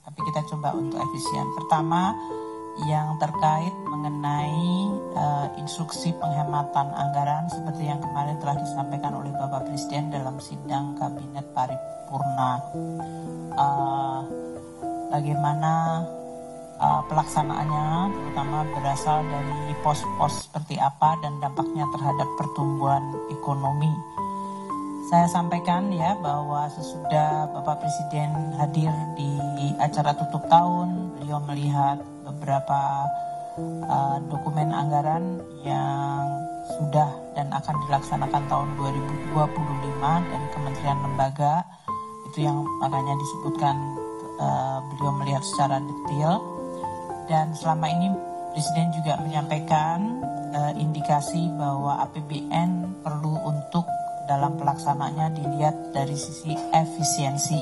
tapi kita coba untuk efisien. Pertama, yang terkait mengenai instruksi penghematan anggaran seperti yang kemarin telah disampaikan oleh Bapak Presiden dalam sidang Kabinet Paripurna. Bagaimana pelaksanaannya, terutama berasal dari pos-pos seperti apa dan dampaknya terhadap pertumbuhan ekonomi. Saya sampaikan ya bahwa sesudah Bapak Presiden hadir di acara tutup tahun, beliau melihat beberapa dokumen anggaran yang sudah dan akan dilaksanakan tahun 2025 dari kementerian lembaga. Itu yang makanya disebutkan beliau melihat secara detail. Dan selama ini Presiden juga menyampaikan indikasi bahwa APBN perlu untuk dalam pelaksanaannya dilihat dari sisi efisiensi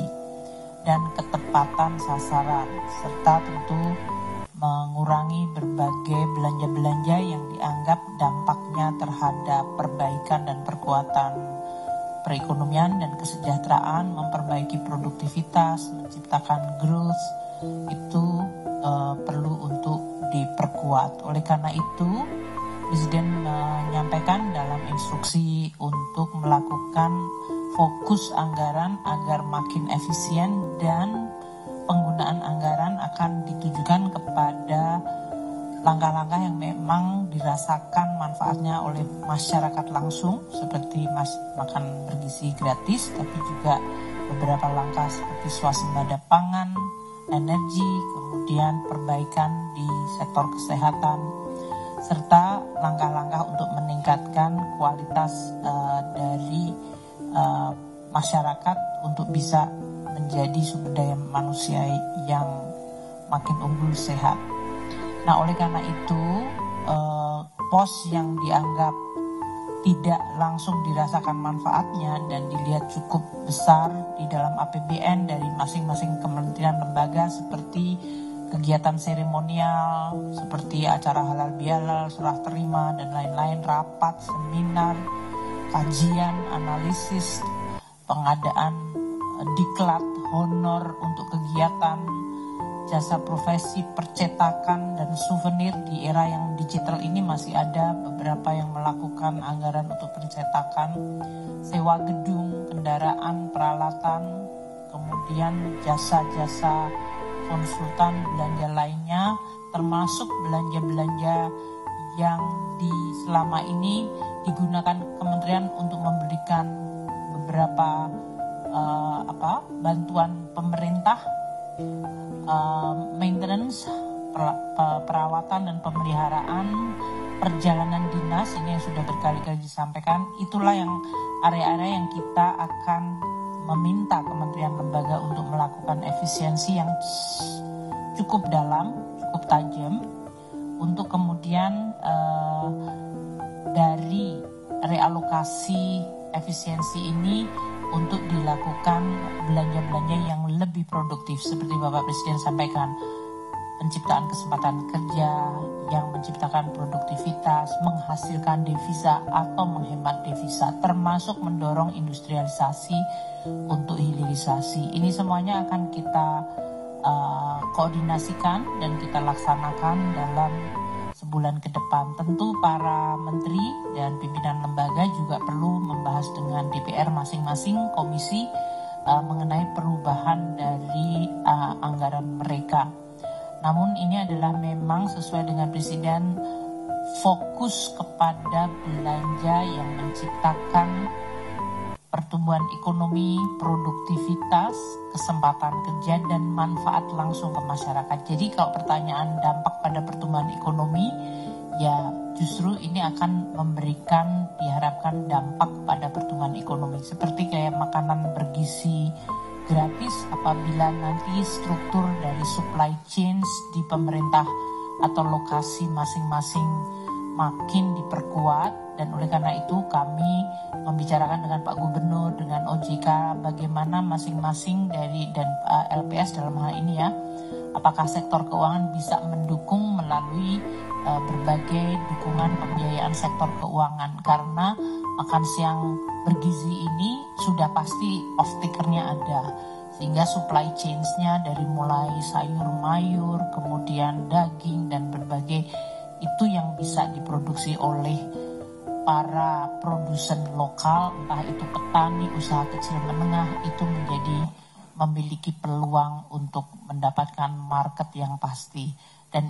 dan ketepatan sasaran, serta tentu mengurangi berbagai belanja-belanja yang dianggap dampaknya terhadap perbaikan dan perkuatan perekonomian dan kesejahteraan, memperbaiki produktivitas, menciptakan growth, itu perlu untuk diperkuat. Oleh karena itu, Presiden menyampaikan dalam instruksi untuk melakukan fokus anggaran agar makin efisien dan penggunaan anggaran akan ditujukan kepada langkah-langkah yang memang dirasakan manfaatnya oleh masyarakat langsung seperti makan bergizi gratis, tapi juga beberapa langkah seperti swasembada pangan, energi, kemudian perbaikan di sektor kesehatan, serta langkah-langkah untuk meningkatkan kualitas dari masyarakat untuk bisa menjadi sumber daya manusia yang makin unggul sehat. Nah, oleh karena itu pos yang dianggap tidak langsung dirasakan manfaatnya dan dilihat cukup besar di dalam APBN dari masing-masing kementerian lembaga seperti kegiatan seremonial seperti acara halal bihalal, serah terima dan lain-lain, rapat, seminar, kajian, analisis, pengadaan diklat, honor untuk kegiatan, jasa profesi, percetakan dan souvenir. Di era yang digital ini masih ada beberapa yang melakukan anggaran untuk percetakan, sewa gedung, kendaraan, peralatan, kemudian jasa-jasa konsultan, belanja lainnya, termasuk belanja-belanja yang selama ini digunakan kementerian untuk memberikan beberapa bantuan pemerintah, maintenance, perawatan dan pemeliharaan, perjalanan dinas, ini yang sudah berkali-kali disampaikan. Itulah yang area-area yang kita akan meminta kementerian lembaga untuk melakukan efisiensi yang cukup dalam, cukup tajam, untuk kemudian dari realokasi efisiensi ini untuk dilakukan belanja-belanja yang lebih produktif seperti Bapak Presiden sampaikan, penciptaan kesempatan kerja yang menciptakan produktivitas, menghasilkan devisa atau menghemat devisa, termasuk mendorong industrialisasi untuk hilirisasi. Ini semuanya akan kita koordinasikan dan kita laksanakan dalam sebulan ke depan. Tentu para menteri dan pimpinan lembaga juga perlu membahas dengan DPR masing-masing komisi mengenai perubahan dari anggaran mereka. Namun ini adalah memang sesuai dengan Presiden, fokus kepada belanja yang menciptakan pertumbuhan ekonomi, produktivitas, kesempatan kerja, dan manfaat langsung ke masyarakat. Jadi kalau pertanyaan dampak pada pertumbuhan ekonomi, ya justru ini akan memberikan, diharapkan dampak pada pertumbuhan ekonomi. Seperti kayak makanan bergizi gratis, apabila nanti struktur dari supply chains di pemerintah atau lokasi masing-masing makin diperkuat. Dan oleh karena itu kami membicarakan dengan Pak Gubernur, dengan OJK, bagaimana masing-masing dari dan LPS dalam hal ini ya, apakah sektor keuangan bisa mendukung melalui berbagai dukungan pembiayaan sektor keuangan, karena makan siang bergizi ini sudah pasti off takernya ada, sehingga supply chains-nya dari mulai sayur mayur, kemudian daging dan berbagai itu yang bisa diproduksi oleh para produsen lokal, entah itu petani, usaha kecil menengah, itu memiliki peluang untuk mendapatkan market yang pasti. Dan